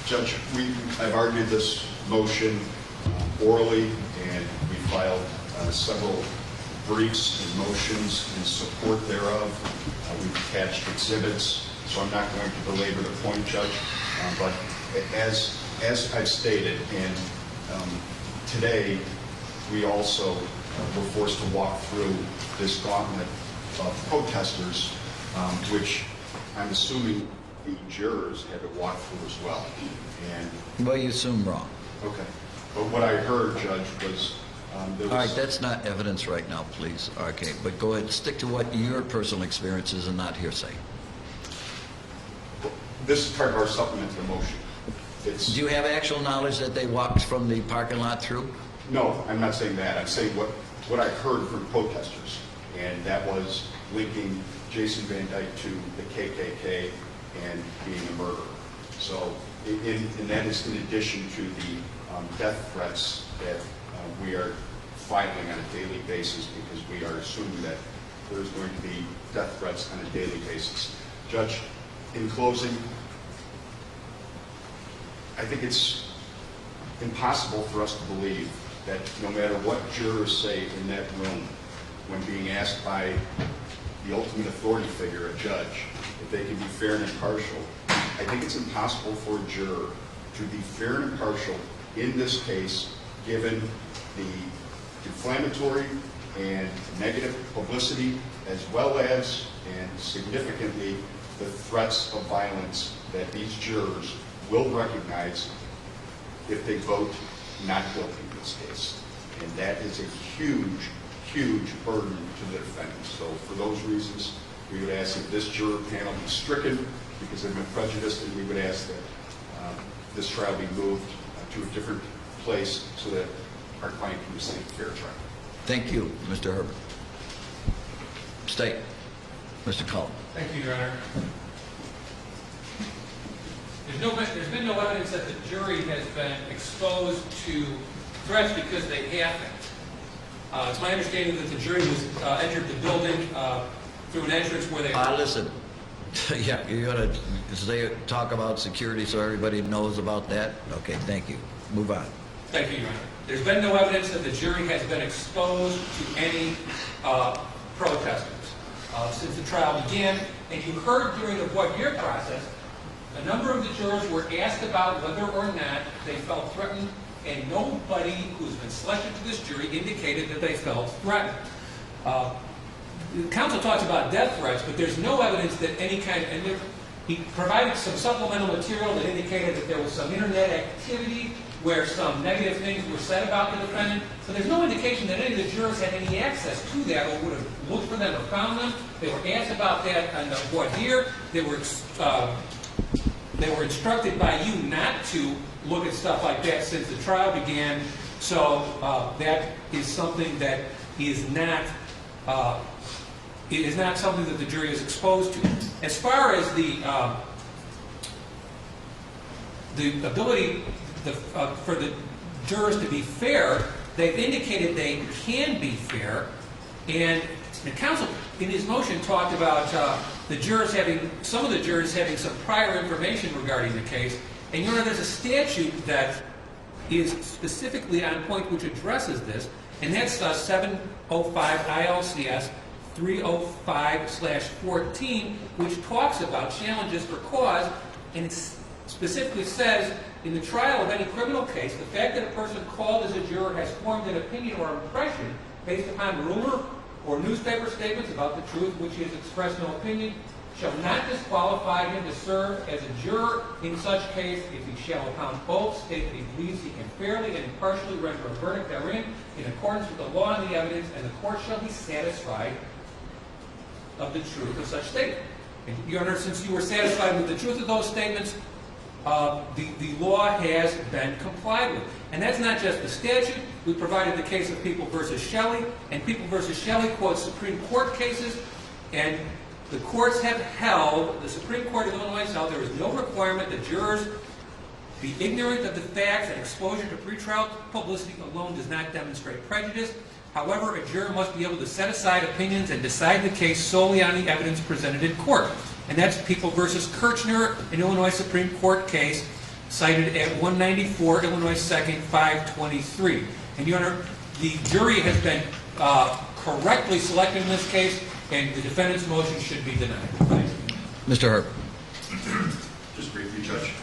Judge, I've argued this motion orally, and we filed several briefs and motions in support thereof. We've attached exhibits, so I'm not going to belabor the point, Judge. But as I've stated, and today we also were forced to walk through this gauntlet of protesters, which I'm assuming the jurors had to walk through as well. And well, you assume wrong. okay, but what I heard, Judge, was there was... All right, that's not evidence right now, please. Okay, but go ahead, stick to what your personal experience is and not hearsay. This is part of our supplement to the motion. Do you have actual knowledge that they walked from the parking lot through? No, I'm not saying that. I'm saying what I heard from protesters, and that was linking Jason Van Dyke to the KKK and being a murderer. So, and that is in addition to the death threats that we are filing on a daily basis, because we are assuming that there's going to be death threats on a daily basis. Judge, in closing, I think it's impossible for us to believe that no matter what jurors say in that room when being asked by the ultimate authority figure, a judge, if they can be fair and impartial, I think it's impossible for a juror to be fair and impartial in this case, given the inflammatory and negative publicity, as well as, and significantly, the threats of violence that these jurors will recognize if they vote not guilty in this case. And that is a huge, huge burden to the defendants. So for those reasons, we would ask that this juror panel be stricken because they've been prejudiced, and we would ask that this trial be moved to a different place so that our client can receive a fair trial. Thank you, Mr. Herbert. State. Mr. Cullen. Thank you, Your Honor. There's been no evidence that the jury has been exposed to threats because they haven't. It's my understanding that the jury was entered the building through an entrance where they... Listen. Yeah, you're going to talk about security so everybody knows about that? Okay, thank you. Move on. Thank you, Your Honor. There's been no evidence that the jury has been exposed to any protesters since the trial began. And you heard during the voir dire process, a number of the jurors were asked about whether or not they felt threatened, and nobody who's been selected to this jury indicated that they felt threatened. The counsel talks about death threats, but there's no evidence that any kind of... And he provided some supplemental material that indicated that there was some internet activity where some negative things were said about the defendant. So there's no indication that any of the jurors had any access to that or would have looked for them or found them. They were asked about that on the voir dire. They were instructed by you not to look at stuff like that since the trial began. So that is something that is not something that the jury is exposed to. As far as the ability for the jurors to be fair, they've indicated they can be fair. And the counsel, in his motion, talked about some of the jurors having some prior information regarding the case. And you know, there's a statute that is specifically on point which addresses this, and that's 705 ILCS 305/14, which talks about challenges for cause, and it specifically says, in the trial of any criminal case, the fact that a person called as a juror has formed an opinion or impression based upon rumor or newspaper statements about the truth which he has expressed no opinion shall not disqualify him to serve as a juror in such case if he shall upon oath state that he believes he can fairly and impartially render a verdict therein in accordance with the law and the evidence, and the court shall be satisfied of the truth of such statement. And Your Honor, since you were satisfied with the truth of those statements, the law has been complied with. And that's not just the statute. We provided the case of People v. Shelley, and People v. Shelley quotes Supreme Court cases, and the courts have held, the Supreme Court of Illinois has held, there is no requirement that jurors be ignorant of the facts, and exposure to pretrial publicity alone does not demonstrate prejudice. However, a juror must be able to set aside opinions and decide the case solely on the evidence presented in court. And that's People v. Kirchner, an Illinois Supreme Court case, cited at 194 Illinois 2nd, 523. And, Your Honor, the jury has been correctly selected in this case, and the defendant's motion should be denied. Thank you. Mr. Herbert. Just briefly, Judge.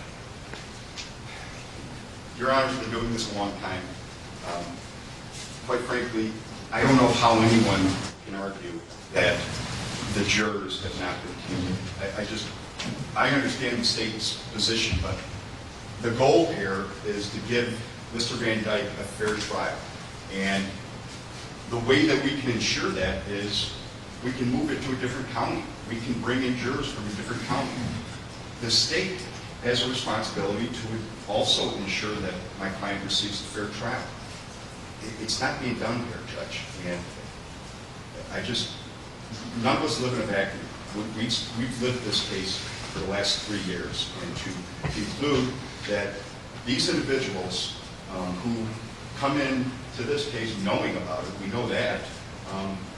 Your Honor's been doing this a long time. Quite frankly, I don't know how anyone can argue that the jurors have not been keened. I understand the state's position, but the goal here is to give Mr. Van Dyke a fair trial. And the way that we can ensure that is we can move it to a different county. We can bring in jurors from a different county. The state has a responsibility to also ensure that my client receives a fair trial. It's not being done here, Judge. And none of us live in a vacuum. We've lived this case for the last 3 years. And to conclude that these individuals who come in to this case knowing about it, we know that,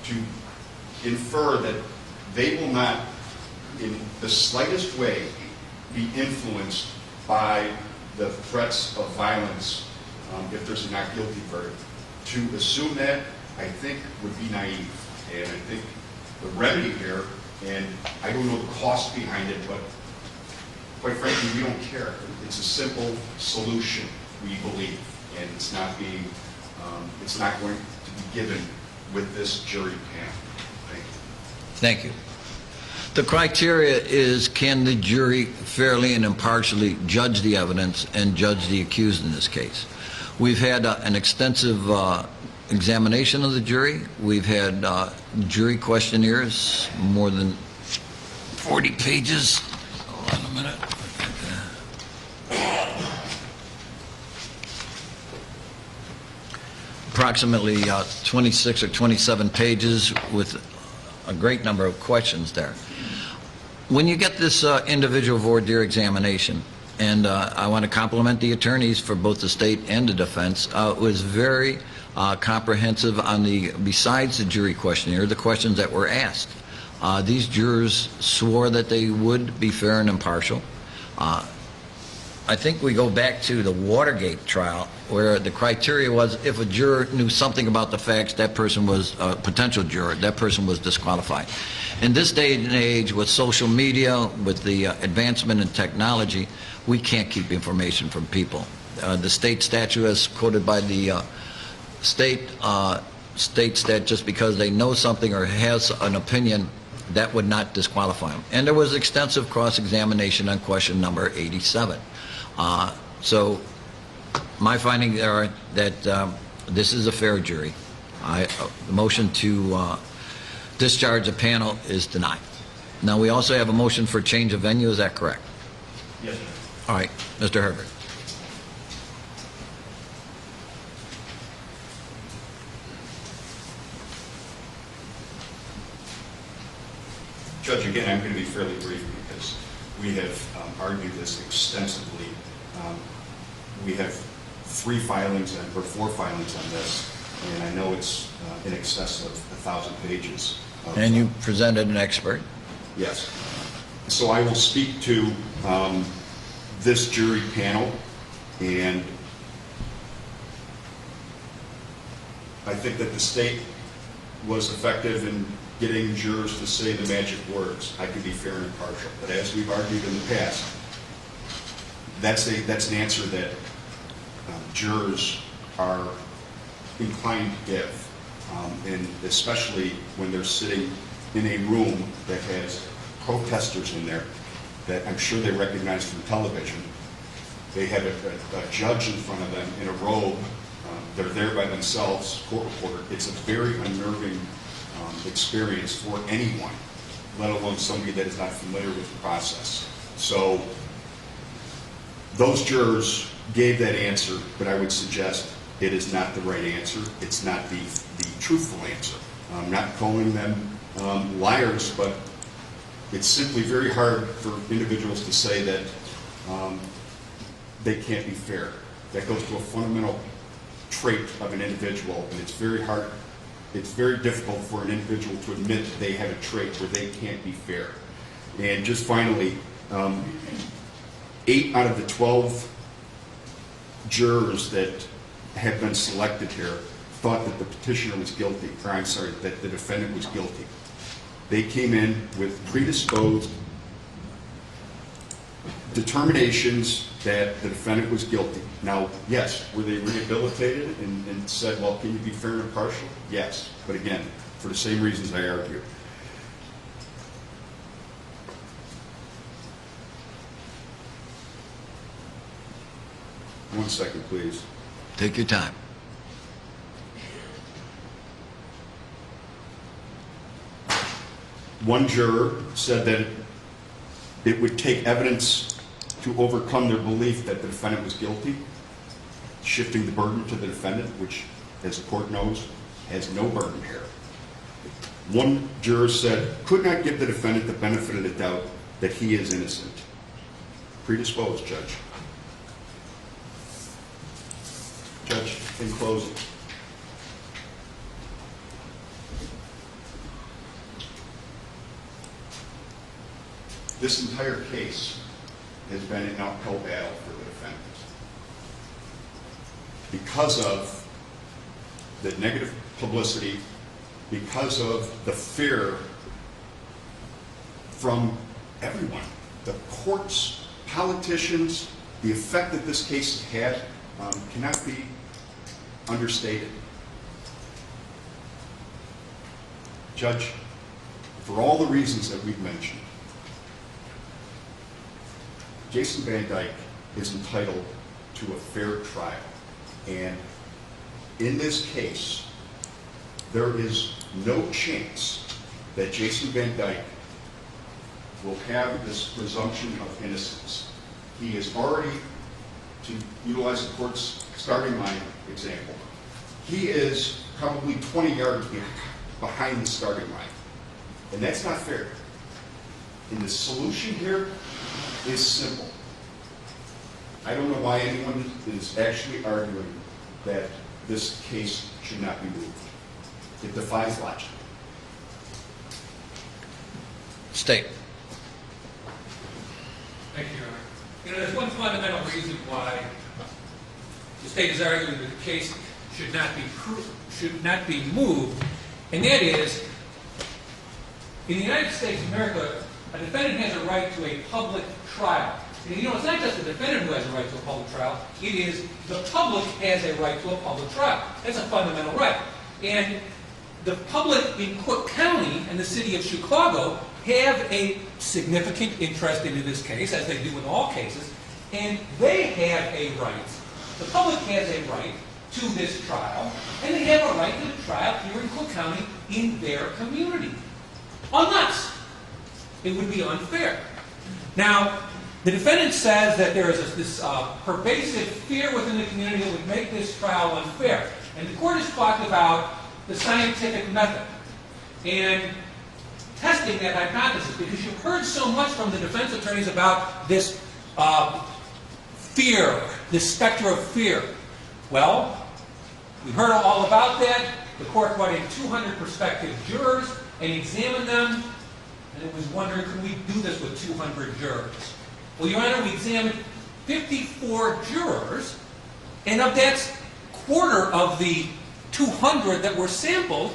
to infer that they will not in the slightest way be influenced by the threats of violence if there's a not guilty verdict. To assume that, I think, would be naive. And I think the remedy here, and I don't know the cost behind it, but quite frankly, we don't care. It's a simple solution, we believe, and it's not going to be given with this jury panel. Thank you. Thank you. The criteria is, can the jury fairly and impartially judge the evidence and judge the accused in this case? We've had an extensive examination of the jury. We've had jury questionnaires, more than 40 pages. Hold on a minute. Approximately 26 or 27 pages with a great number of questions there. When you get this individual voir dire examination, and I want to compliment the attorneys for both the state and the defense, it was very comprehensive on besides the jury questionnaire, the questions that were asked. These jurors swore that they would be fair and impartial. I think we go back to the Watergate trial, where the criteria was if a juror knew something about the facts, that person was a potential juror, that person was disqualified. In this day and age, with social media, with the advancement in technology, we can't keep information from people. The state statute, as quoted by the state, states that just because they know something or has an opinion, that would not disqualify them. And there was extensive cross-examination on question number 87. So my findings are that this is a fair jury. The motion to discharge the panel is denied. Now, we also have a motion for change of venue. Is that correct? Yes, sir. All right, Mr. Herbert. Judge, again, I'm going to be fairly brief because we have argued this extensively. We have 4 filings on this, and I know it's in excess of 1,000 pages. And you presented an expert. Yes. So I will speak to this jury panel, and I think that the state was effective in getting jurors to say the magic words, I can be fair and impartial. But as we've argued in the past, that's an answer that jurors are inclined to give, and especially when they're sitting in a room that has protesters in there that I'm sure they recognize from television. They have a judge in front of them in a robe. They're there by themselves, court reporter. It's a very unnerving experience for anyone, let alone somebody that is not familiar with the process. So those jurors gave that answer, but I would suggest it is not the right answer. It's not the truthful answer. I'm not calling them liars, but it's simply very hard for individuals to say that they can't be fair. That goes to a fundamental trait of an individual, and it's very hard. It's very difficult for an individual to admit that they have a trait where they can't be fair. And just finally, 8 out of the 12 jurors that had been selected here thought that the petitioner was guilty, or I'm sorry, that the defendant was guilty. They came in with predisposed determinations that the defendant was guilty. Now, yes, were they rehabilitated and said, well, can you be fair and impartial? Yes, but again, for the same reasons I argue. One second, please. Take your time. One juror said that it would take evidence to overcome their belief that the defendant was guilty, shifting the burden to the defendant, which, as the court knows, has no burden here. One juror said, could not give the defendant the benefit of the doubt that he is innocent. Predisposed, Judge. Judge, in closing. This entire case has been an uphill battle for the defendant. Because of the negative publicity, because of the fear from everyone, the courts, politicians, the effect that this case has had cannot be understated. Judge, for all the reasons that we've mentioned, Jason Van Dyke is entitled to a fair trial. And in this case, there is no chance that Jason Van Dyke will have this presumption of innocence. He is already, to utilize the court's starting line example, he is probably 20 yards behind the starting line. And that's not fair. And the solution here is simple. I don't know why anyone is actually arguing that this case should not be moved. It defies logic. State. Thank you, Your Honor. You know, there's one fundamental reason why the state is arguing that the case should not be moved, and that is, in the United States of America, a defendant has a right to a public trial. And you know, it's not just the defendant who has a right to a public trial, it is the public has a right to a public trial. That's a fundamental right. And the public in Cook County and the city of Chicago have a significant interest in this case, as they do in all cases, and they have a right, the public has a right to this trial, and they have a right to the trial here in Cook County in their community. Unless it would be unfair. Now, the defendant says that there is this pervasive fear within the community that would make this trial unfair. And the court has talked about the scientific method and testing that hypothesis, because you've heard so much from the defense attorneys about this fear, this specter of fear. Well, we heard all about that. The court brought in 200 prospective jurors and examined them, and it was wondering, could we do this with 200 jurors? Well, Your Honor, we examined 54 jurors, and of that quarter of the 200 that were sampled,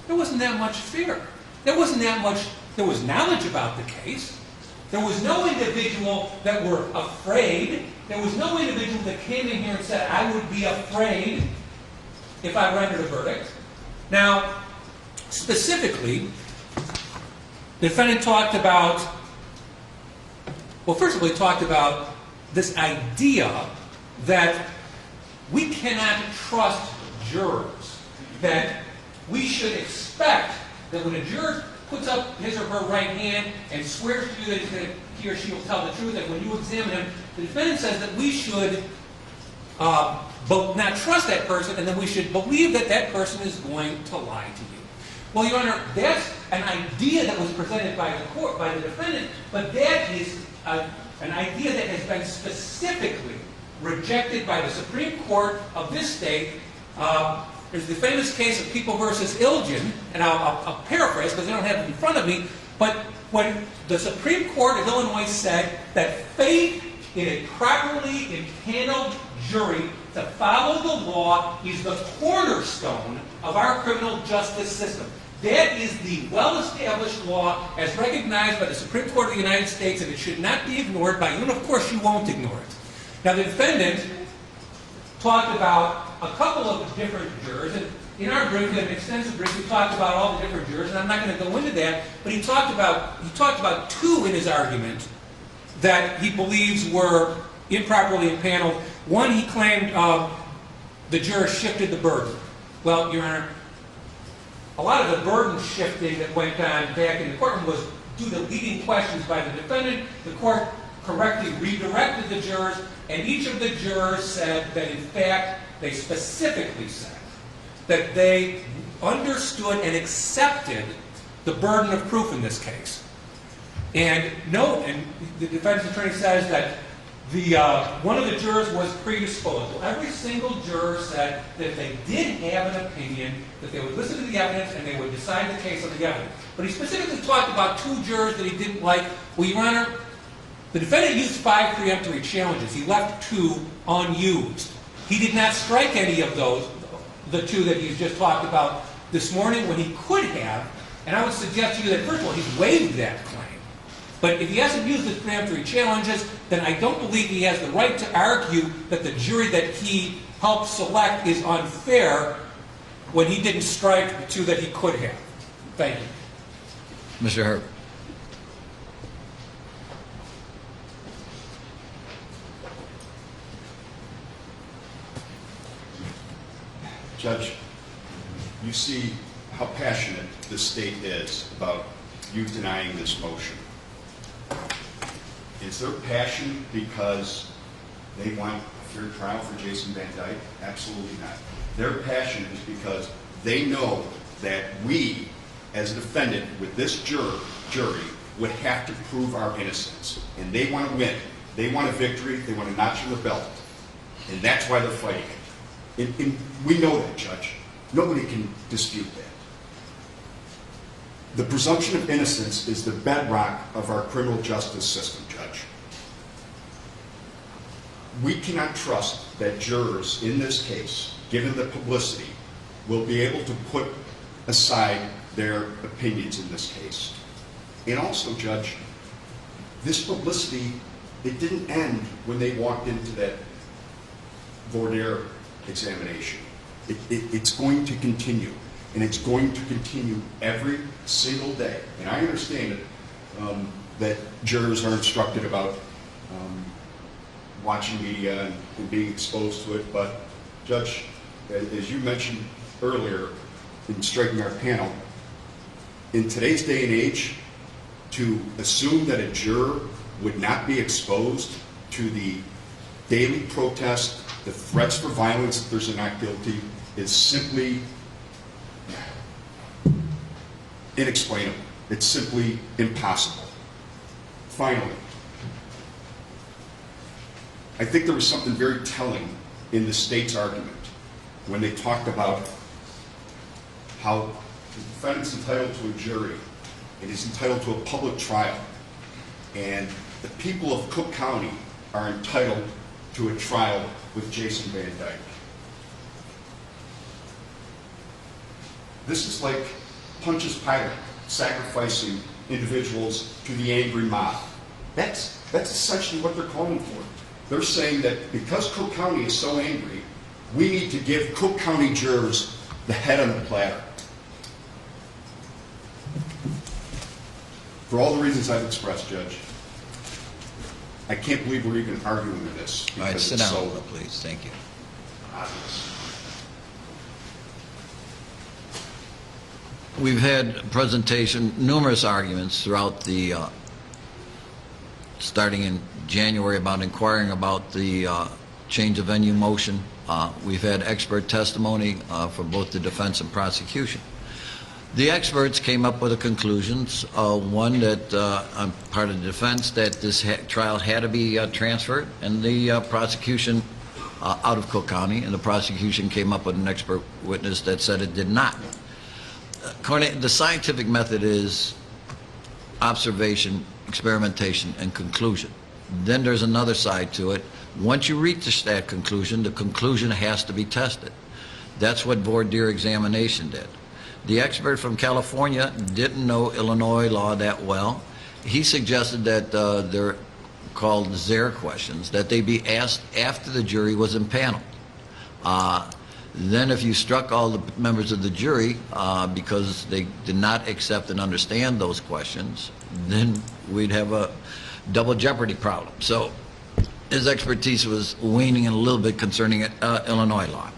there wasn't that much fear. There wasn't that much, there was knowledge about the case. There was no individual that were afraid. There was no individual that came in here and said, I would be afraid if I rendered a verdict. Now, specifically, the defendant talked about, well, first of all, he talked about this idea that we cannot trust jurors, that we should expect that when a juror puts up his or her right hand and swears to you that he or she will tell the truth, that when you examine him, the defendant says that we should not trust that person, and then we should believe that that person is going to lie to you. Well, Your Honor, that's an idea that was presented by the court, by the defendant, but that is an idea that has been specifically rejected by the Supreme Court of this state. There's the famous case of People versus Ilgen, and I'll paraphrase because I don't have it in front of me, but when the Supreme Court of Illinois said that faith in a properly impaneled jury to follow the law is the cornerstone of our criminal justice system. That is the well-established law as recognized by the Supreme Court of the United States, and it should not be ignored by you, and of course you won't ignore it. Now, the defendant talked about a couple of different jurors, and in our brief, we had an extensive brief, we talked about all the different jurors, and I'm not going to go into that, but he talked about two in his argument that he believes were improperly impaneled. One, he claimed the juror shifted the burden. Well, Your Honor, a lot of the burden shifting that went on back in the courtroom was due to leading questions by the defendant. The court correctly redirected the jurors, and each of the jurors said that, in fact, they specifically said that they understood and accepted the burden of proof in this case. And the defense attorney says that one of the jurors was predisposed. Well, every single juror said that they did have an opinion, that they would listen to the evidence and they would decide the case on the evidence. But he specifically talked about two jurors that he didn't like. Well, Your Honor, the defendant used 5 preemptory challenges. He left 2 unused. He did not strike any of those, the 2 that he's just talked about this morning, when he could have. And I would suggest to you that, first of all, he's waived that claim. But if he hasn't used his preemptory challenges, then I don't believe he has the right to argue that the jury that he helped select is unfair when he didn't strike the 2 that he could have. Thank you. Mr. Herb. Judge, you see how passionate the state is about you denying this motion. Is their passion because they want a fair trial for Jason Van Dyke? Absolutely not. Their passion is because they know that we, as a defendant with this jury, would have to prove our innocence. And they want to win. They want a victory. They want a notch in the belt. And that's why they're fighting it. And we know that, Judge. Nobody can dispute that. The presumption of innocence is the bedrock of our criminal justice system, Judge. We cannot trust that jurors in this case, given the publicity, will be able to put aside their opinions in this case. And also, Judge, this publicity, it didn't end when they walked into that voir dire examination. It's going to continue. And it's going to continue every single day. And I understand that jurors are instructed about watching media and being exposed to it. But, Judge, as you mentioned earlier in striking our panel, in today's day and age, to assume that a juror would not be exposed to the daily protest, the threats for violence if there's a not guilty, is simply inexplainable. It's simply impossible. Finally, I think there was something very telling in the state's argument when they talked about how the defendant's entitled to a jury and is entitled to a public trial, and the people of Cook County are entitled to a trial with Jason Van Dyke. This is like Pontius Pilate sacrificing individuals to the angry mob. That's essentially what they're calling for. They're saying that because Cook County is so angry, we need to give Cook County jurors the head on the platter. For all the reasons I've expressed, Judge, I can't believe we're even arguing this. All right, sit down, please. Thank you. Obvious. We've had presentation, numerous arguments throughout the, starting in January, about inquiring about the change of venue motion. We've had expert testimony for both the defense and prosecution. The experts came up with the conclusions. One, that on part of the defense, that this trial had to be transferred, and the prosecution out of Cook County, and the prosecution came up with an expert witness that said it did not. The scientific method is observation, experimentation, and conclusion. then there's another side to it. Once you reach that conclusion, the conclusion has to be tested. That's what voir dire examination did. The expert from California didn't know Illinois law that well. He suggested that they're called Zare questions, that they be asked after the jury was impaneled. Then if you struck all the members of the jury because they did not accept and understand those questions, then we'd have a double jeopardy problem. So his expertise was waning a little bit concerning Illinois law.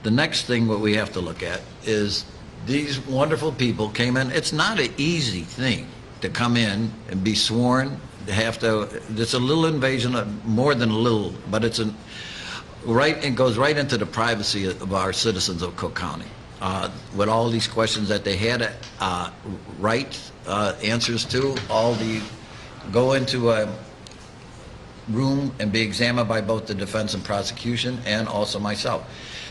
The next thing what we have to look at is these wonderful people came in. It's not an easy thing to come in and be sworn. They have to, it's a little invasion, more than a little, but it's it goes right into the privacy of our citizens of Cook County. With all these questions that they had answers to, go into a room and be examined by both the defense and prosecution and also myself.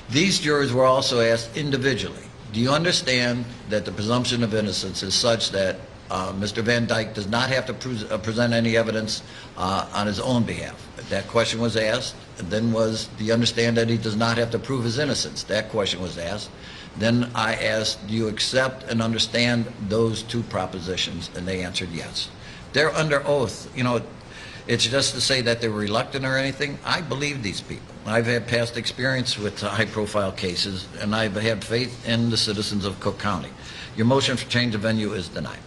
These jurors were also asked individually, do you understand that the presumption of innocence is such that Mr. Van Dyke does not have to present any evidence on his own behalf? That question was asked. And then do you understand that he does not have to prove his innocence? That question was asked. Then I asked, do you accept and understand those two propositions? And they answered yes. They're under oath. You know, it's just to say that they're reluctant or anything. I believe these people. I've had past experience with high-profile cases, and I've had faith in the citizens of Cook County. Your motion for change of venue is denied.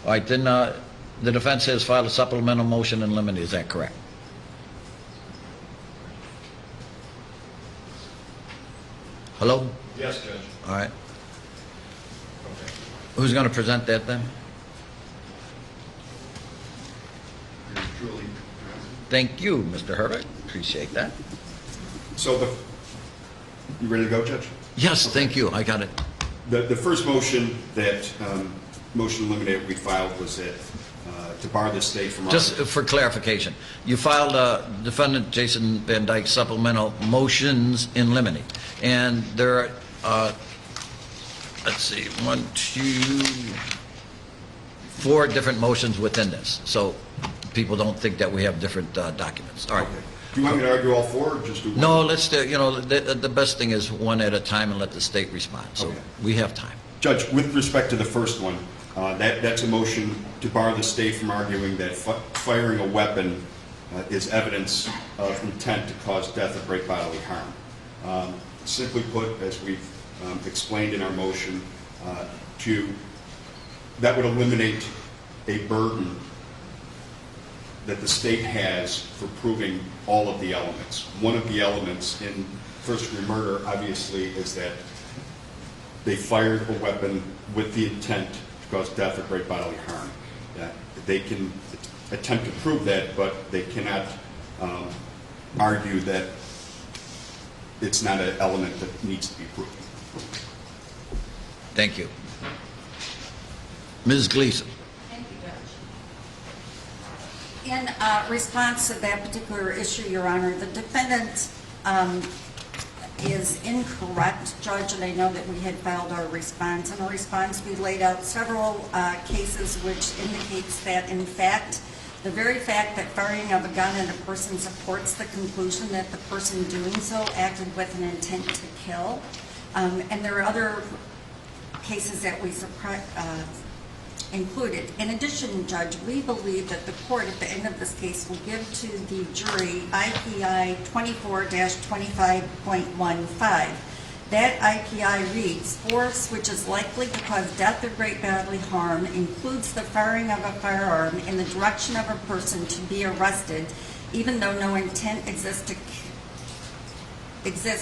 All right, then the defense has filed a supplemental motion in limine. Is that correct? Hello? Yes, Judge. All right. Okay. Who's going to present that then? Yours truly. Thank you, Mr. Herbert. Appreciate that. So you ready to go, Judge? Yes, thank you. I got it. The first motion that motion eliminated we filed was that to bar the state from Just for clarification, you filed defendant Jason Van Dyke supplemental motions in limine, and there are, let's see, 1, 2, 4 different motions within this, so people don't think that we have different documents. All right. Okay. Do you want me to argue all 4 or just do one? No, let's do, you know, the best thing is one at a time and let the state respond. So Okay. we have time. Judge, with respect to the first one, that's a motion to bar the state from arguing that firing a weapon is evidence of intent to cause death or great bodily harm. Simply put, as we've explained in our motion, that would eliminate a burden that the state has for proving all of the elements. One of the elements in first-degree murder, obviously, is that they fired a weapon with the intent to cause death or great bodily harm. They can attempt to prove that, but they cannot argue that it's not an element that needs to be proved. Thank you. Ms. Gleason. Thank you, Judge. In response to that particular issue, Your Honor, the defendant is incorrect, Judge, and I know that we had filed our response. In our response, we laid out several cases which indicates that, in fact, the very fact that firing of a gun at a person supports the conclusion that the person doing so acted with an intent to kill. And there are other cases that we included. In addition, Judge, we believe that the court at the end of this case will give to the jury IPI 24-25.15. That IPI reads, force which is likely to cause death or great bodily harm includes the firing of a firearm in the direction of a person to be arrested, even though no intent exists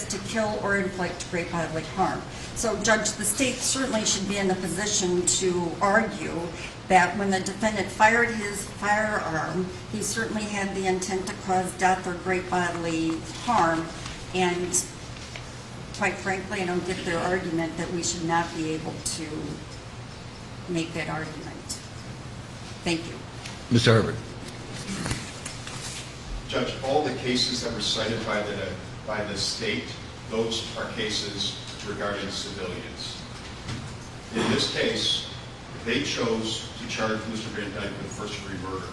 to kill or inflict great bodily harm. So, Judge, the state certainly should be in a position to argue that when the defendant fired his firearm, he certainly had the intent to cause death or great bodily harm, and quite frankly, I don't get their argument that we should not be able to make that argument. Thank you. Mr. Herbert. Judge, all the cases that were cited by the state, those are cases regarding civilians. In this case, they chose to charge Mr. Van Dyke with first-degree murder.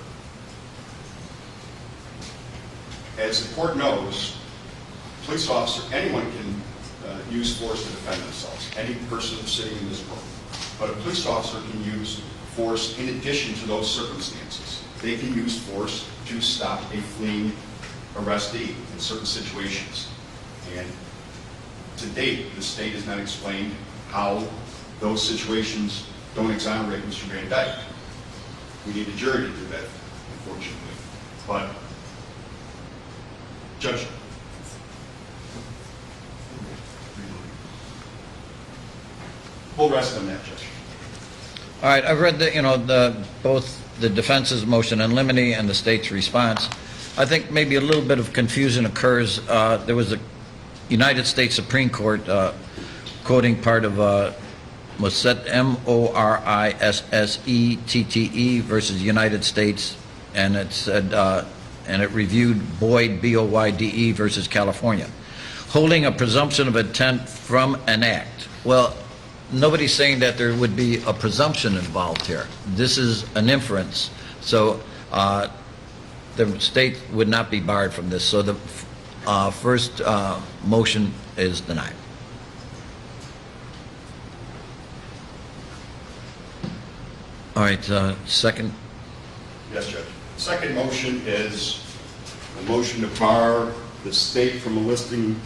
As the court knows, police officer, anyone can use force to defend themselves, any person sitting in this room. But a police officer can use force in addition to those circumstances. They can use force to stop a fleeing arrestee in certain situations. And to date, the state has not explained how those situations don't exonerate Mr. Van Dyke. We need a jury to do that, unfortunately. But, Judge, we'll rest on that, Judge. All right, I've read both the defense's motion in limine and the state's response. I think maybe a little bit of confusion occurs. There was a United States Supreme Court quoting part of Morissette, Morissette versus United States, and it said, and it reviewed Boyd, Boyde versus California, holding a presumption of intent from an act. Well, nobody's saying that there would be a presumption involved here. This is an inference, so the state would not be barred from this. So the first motion is denied. All right, second. Yes, Judge. Second motion is a motion to bar the state from eliciting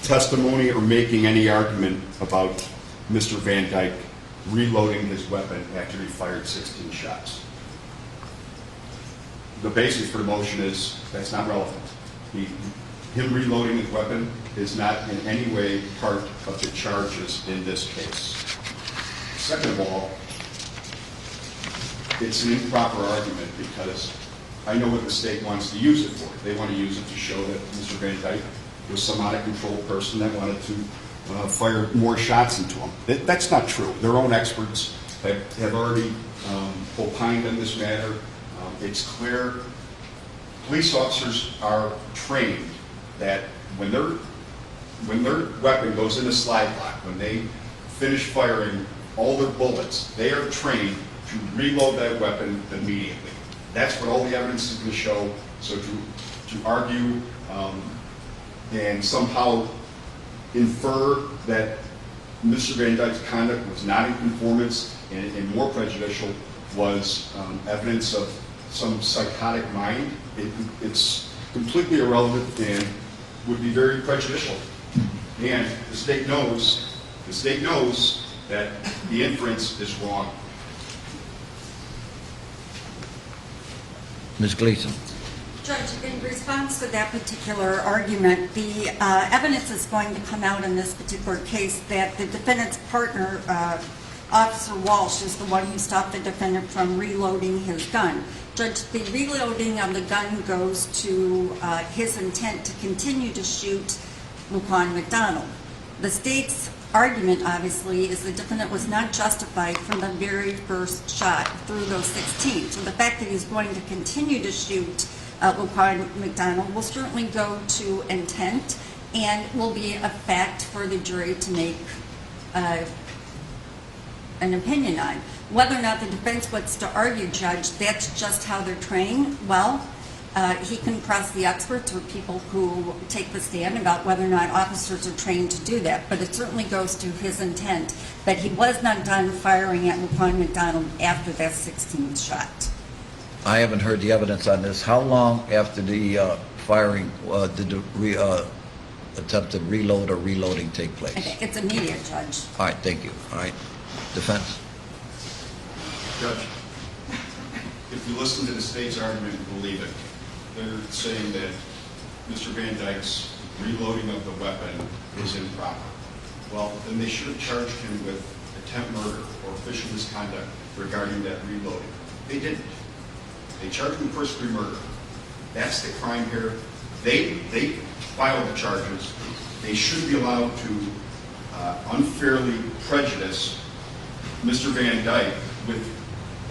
testimony or making any argument about Mr. Van Dyke reloading his weapon after he fired 16 shots. The basis for the motion is that's not relevant. Him reloading his weapon is not in any way part of the charges in this case. Second of all, it's an improper argument because I know what the state wants to use it for. They want to use it to show that Mr. Van Dyke was some out-of-control person that wanted to fire more shots into him. That's not true. Their own experts have already opined on this matter. It's clear police officers are trained that when their weapon goes in a slide lock, when they finish firing all their bullets, they are trained to reload that weapon immediately. That's what all the evidence is going to show. So to argue and somehow infer that Mr. Van Dyke's conduct was not in conformance and more prejudicial was evidence of some psychotic mind, it's completely irrelevant and would be very prejudicial. And the state knows that the inference is wrong. Ms. Gleason. Judge, in response to that particular argument, the evidence is going to come out in this particular case that the defendant's partner, Officer Walsh, is the one who stopped the defendant from reloading his gun. Judge, the reloading of the gun goes to his intent to continue to shoot Luquan McDonald. The state's argument, obviously, is the defendant was not justified from the very first shot through those 16. So the fact that he's going to continue to shoot Luquan McDonald will certainly go to intent and will be a fact for the jury to make an opinion on. Whether or not the defense wants to argue, Judge, that's just how they're trained. Well, he can press the experts or people who take the stand about whether or not officers are trained to do that. But it certainly goes to his intent that he was not done firing at Luquan McDonald after that 16th shot. I haven't heard the evidence on this. How long after the firing did the attempted reload or reloading take place? It's immediate, Judge. All right, thank you. All right, defense. Judge, if you listen to the state's argument and believe it, they're saying that Mr. Van Dyke's reloading of the weapon is improper. Well, then they should have charged him with attempt murder or official misconduct regarding that reloading. They didn't. They charged him with first-degree murder. That's the crime here. They filed the charges. They should be allowed to unfairly prejudice Mr. Van Dyke with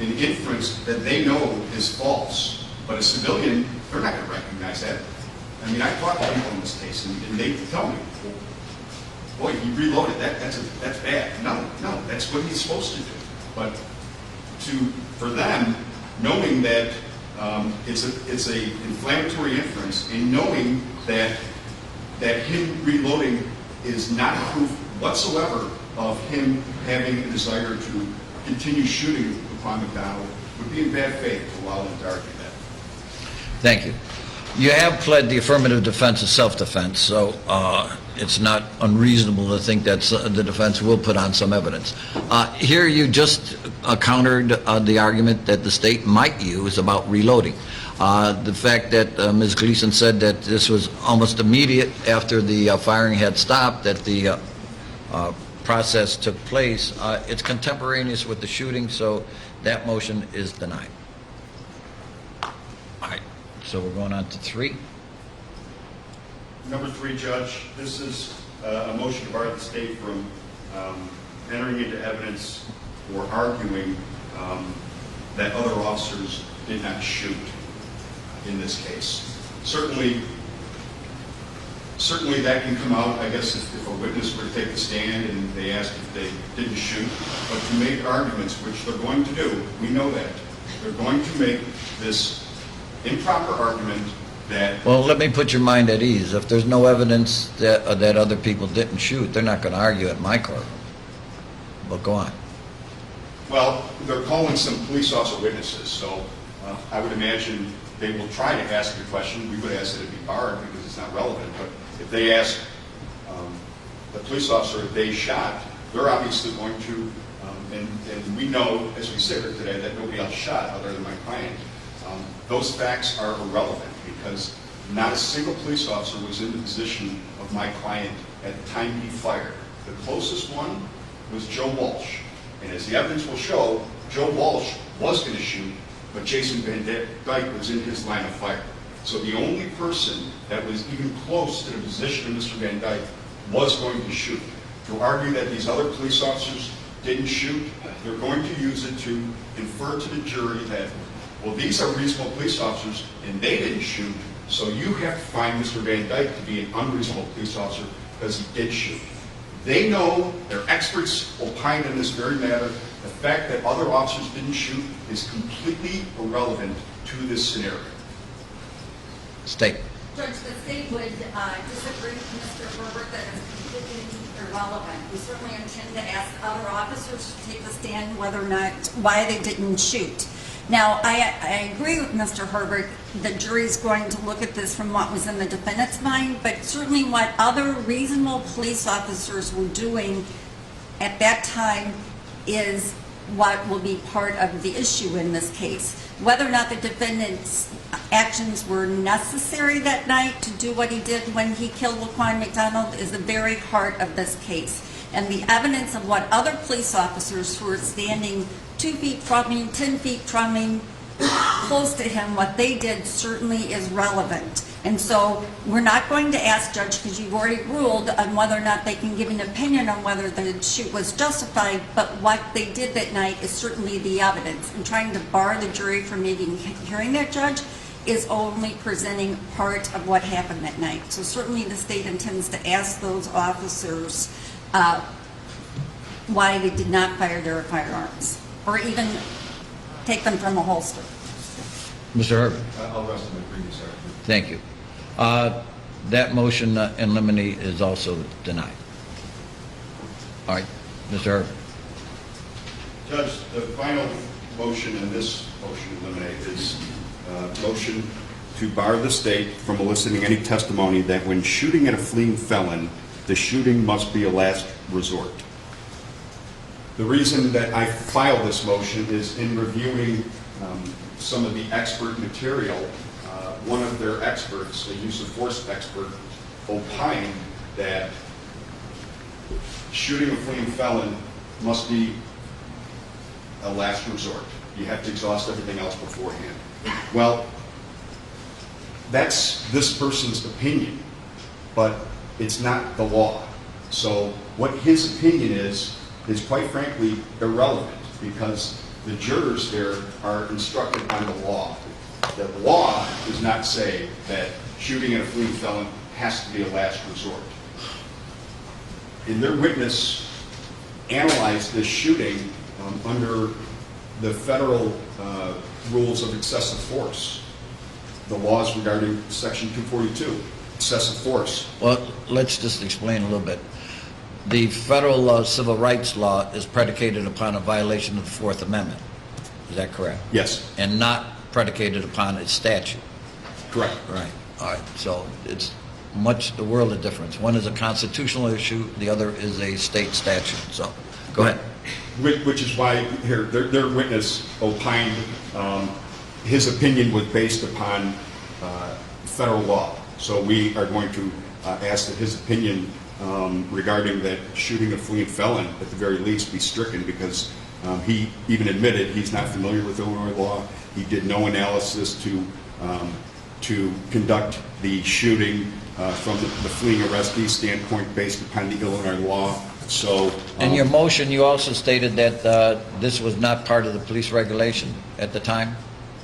an inference that they know is false. But a civilian, they're not going to recognize that. I mean, I talk to people in this case, and they tell me, well, boy, he reloaded. That's bad. No, that's what he's supposed to do. But for them, knowing that it's a inflammatory inference, and knowing that him reloading is not proof whatsoever of him having a desire to continue shooting upon McDonald, would be in bad faith to allow them to argue that. Thank you. You have pled the affirmative defense of self-defense, so it's not unreasonable to think that the defense will put on some evidence. Here you just countered the argument that the state might use about reloading. The fact that Ms. Gleason said that this was almost immediate after the firing had stopped, that the process took place, it's contemporaneous with the shooting, so that motion is denied. All right, so we're going on to 3. Number 3, Judge, this is a motion to bar the state from entering into evidence or arguing that other officers did not shoot in this case. Certainly that can come out, I guess, if a witness were to take the stand and they asked if they didn't shoot, but to make arguments, which they're going to do, we know that. They're going to make this improper argument that... Well, let me put your mind at ease. If there's no evidence that other people didn't shoot, they're not going to argue at my courtroom. But go on. Well, they're calling some police officer witnesses, so I would imagine they will try to ask the question. We would ask that it be barred because it's not relevant, but if they ask the police officer if they shot, they're obviously going to, and we know, as we sit here today, that nobody else shot other than my client. Those facts are irrelevant because not a single police officer was in the position of my client at the time he fired. The closest one was Joe Walsh, and as the evidence will show, Joe Walsh was going to shoot, but Jason Van Dyke was in his line of fire. So the only person that was even close to the position of Mr. Van Dyke was going to shoot. To argue that these other police officers didn't shoot, they're going to use it to infer to the jury that, well, these are reasonable police officers and they didn't shoot, so you have to find Mr. Van Dyke to be an unreasonable police officer because he did shoot. They know, they're experts opined in this very matter. The fact that other officers didn't shoot is completely irrelevant to this scenario. State. Judge, the state would disagree with Mr. Herbert that it's completely irrelevant. We certainly intend to ask other officers to take the stand whether or not, why they didn't shoot. Now, I agree with Mr. Herbert. The jury's going to look at this from what was in the defendant's mind, but certainly what other reasonable police officers were doing at that time is what will be part of the issue in this case. Whether or not the defendant's actions were necessary that night to do what he did when he killed Laquan McDonald is the very heart of this case. And the evidence of what other police officers who were standing 2 feet from him, 10 feet from him, close to him, what they did certainly is relevant. And so we're not going to ask, Judge, because you've already ruled on whether or not they can give an opinion on whether the shoot was justified, but what they did that night is certainly the evidence. And trying to bar the jury from even hearing that, Judge, is only presenting part of what happened that night. So certainly the state intends to ask those officers why they did not fire their firearms, or even take them from a holster. Mr. Herbert. I'll rest on my previous argument. Thank you. That motion in limine is also denied. All right, Mr. Herbert. Judge, the final motion in this motion to eliminate is a motion to bar the state from eliciting any testimony that when shooting at a fleeing felon, the shooting must be a last resort. The reason that I filed this motion is in reviewing some of the expert material. One of their experts, a use of force expert, opined that shooting a fleeing felon must be a last resort. You have to exhaust everything else beforehand. Well, that's this person's opinion, but it's not the law. So what his opinion is quite frankly irrelevant because the jurors there are instructed by the law. The law does not say that shooting at a fleeing felon has to be a last resort. And their witness analyzed this shooting under the federal rules of excessive force, the laws regarding Section 242, excessive force. Well, let's just explain a little bit. The federal civil rights law is predicated upon a violation of the Fourth Amendment. Is that correct? Yes, And not predicated upon its statute. correct. Right. All right. So it's the world of difference. One is a constitutional issue, the other is a state statute. So, go ahead. Which is why here their witness opined his opinion was based upon federal law. So we are going to ask that his opinion regarding that shooting a fleeing felon at the very least be stricken, because he even admitted he's not familiar with Illinois law. He did no analysis to conduct the shooting from the fleeing arrestee standpoint based upon the Illinois law. So, In your motion, you also stated that this was not part of the police regulation at the time?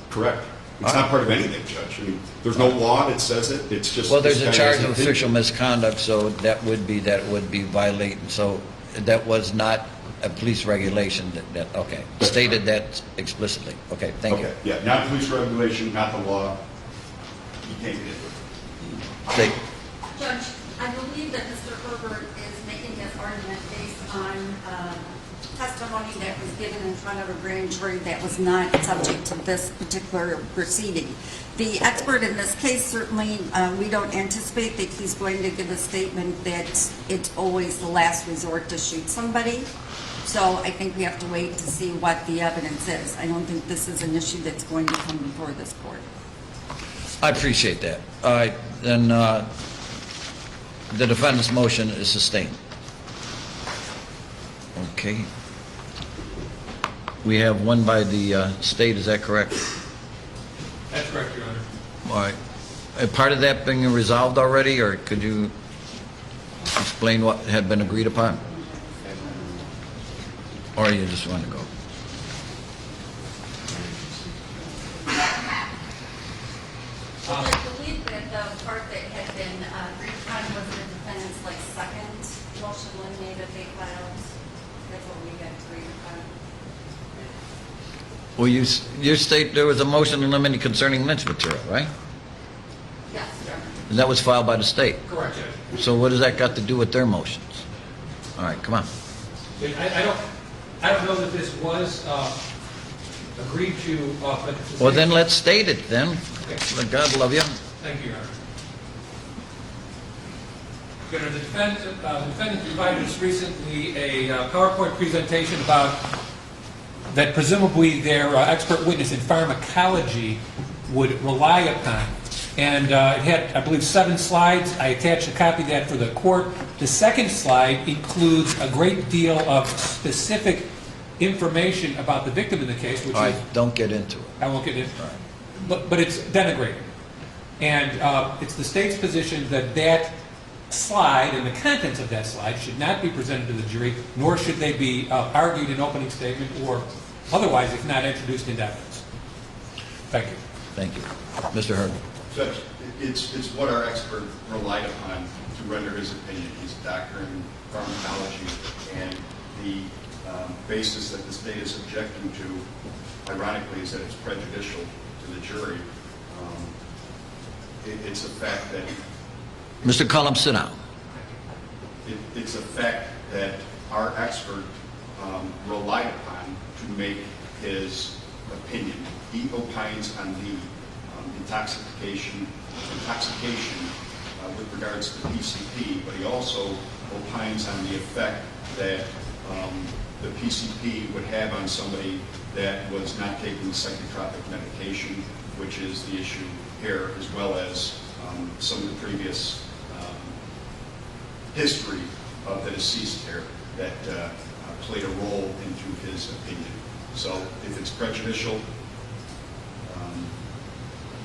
correct. It's not part of anything, Judge. I mean, there's no law that says it. It's just. Well, there's this a guy charge has of an opinion. official misconduct, so that would be violating. So that was not a police regulation okay, stated that explicitly. Okay, thank you. Okay, yeah, not police regulation, not the law. You can't get into it. State. Judge, I believe that Mr. Herbert is making his argument based on testimony that was given in front of a grand jury that was not subject to this particular proceeding. The expert in this case, certainly, we don't anticipate that he's going to give a statement that it's always the last resort to shoot somebody. So I think we have to wait to see what the evidence is. I don't think this is an issue that's going to come before this court. I appreciate that. All right, then the defendant's motion is sustained. Okay. We have one by the state, is that correct? That's correct, Your Honor. All right. Part of that being resolved already, or could you explain what had been agreed upon? Or you just want to go? I believe that the part that had been agreed upon was the defendant's second motion eliminated that they filed. That's what we had agreed upon. Well, you state there was a motion eliminating concerning lynch material, right? Yes, Your Honor. And that was filed by the state. Correct, Judge. So what does that got to do with their motions? All right, come on. I don't know that this was agreed to, but... Well, then let's state it then. Okay. God love you. Thank you, Your Honor. Your Honor, the defendant provided us recently a PowerPoint presentation about that presumably their expert witness in pharmacology would rely upon. And it had, I believe, 7 slides. I attached a copy of that for the court. The second slide includes a great deal of specific information about the victim in the case, which All right, is... don't get into it. I won't get into it. But it's denigrating. And it's the state's position that that slide and the contents of that slide should not be presented to the jury, nor should they be argued in opening statement or otherwise if not introduced into evidence. Thank you. Thank you. Mr. Herbert. Judge, it's what our expert relied upon to render his opinion. He's a doctor in pharmacology, and the basis that the state is objecting to, ironically, is that it's prejudicial to the jury. It's a fact that... Mr. Cullum, sit down. It's a fact that our expert relied upon to make his opinion. He opines on the intoxication with regards to PCP, but he also opines on the effect that the PCP would have on somebody that was not taking psychotropic medication, which is the issue here, as well as some of the previous history of the deceased here that played a role into his opinion. So if it's prejudicial,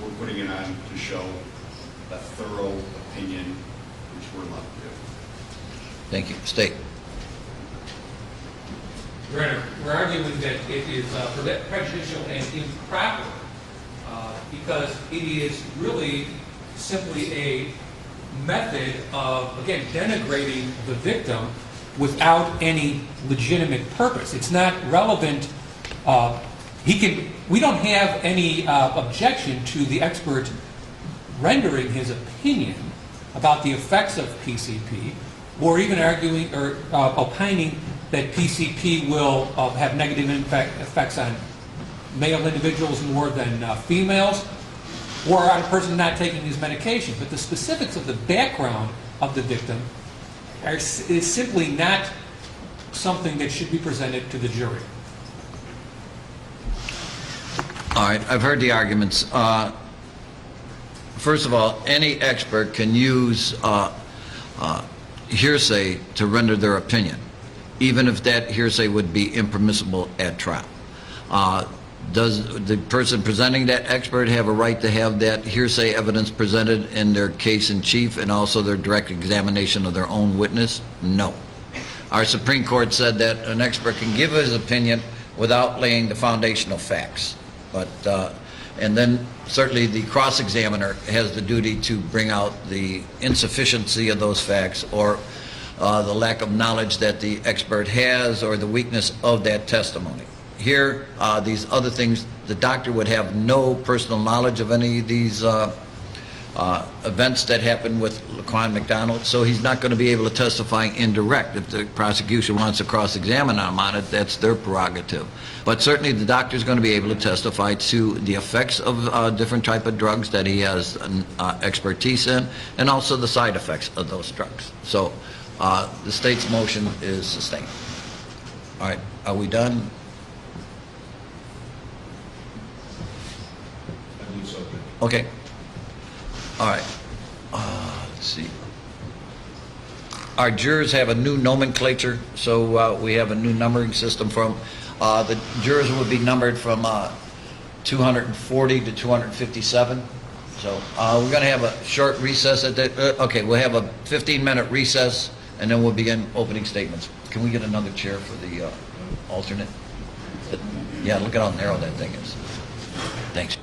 we're putting it on to show a thorough opinion, which we're allowed to do. Thank you. State. Your Honor, we're arguing that it is prejudicial and improper because it is really simply a method of, again, denigrating the victim without any legitimate purpose. It's not relevant we don't have any objection to the expert rendering his opinion about the effects of PCP, or even arguing or opining that PCP will have negative effects on male individuals more than females, or on a person not taking his medication. But the specifics of the background of the victim is simply not something that should be presented to the jury. All right, I've heard the arguments. First of all, any expert can use hearsay to render their opinion, even if that hearsay would be impermissible at trial. Does the person presenting that expert have a right to have that hearsay evidence presented in their case in chief and also their direct examination of their own witness? No. Our Supreme Court said that an expert can give his opinion without laying the foundational facts. But, and then certainly the cross-examiner has the duty to bring out the insufficiency of those facts, or the lack of knowledge that the expert has, or the weakness of that testimony. Here, these other things, the doctor would have no personal knowledge of any of these events that happened with Laquan McDonald, so he's not going to be able to testify indirect. If the prosecution wants to cross-examine him on it, that's their prerogative. But certainly the doctor is going to be able to testify to the effects of different type of drugs that he has expertise in, and also the side effects of those drugs. So the state's motion is sustained. All right, are we done? I believe so. Okay. All right. Let's see. Our jurors have a new nomenclature, so we have a new numbering system from. The jurors will be numbered from 240 to 257. So we're going to have a short recess at the. Okay, we'll have a 15-minute recess, and then we'll begin opening statements. Can we get another chair for the alternate? Yeah, look at how narrow that thing is. Thanks.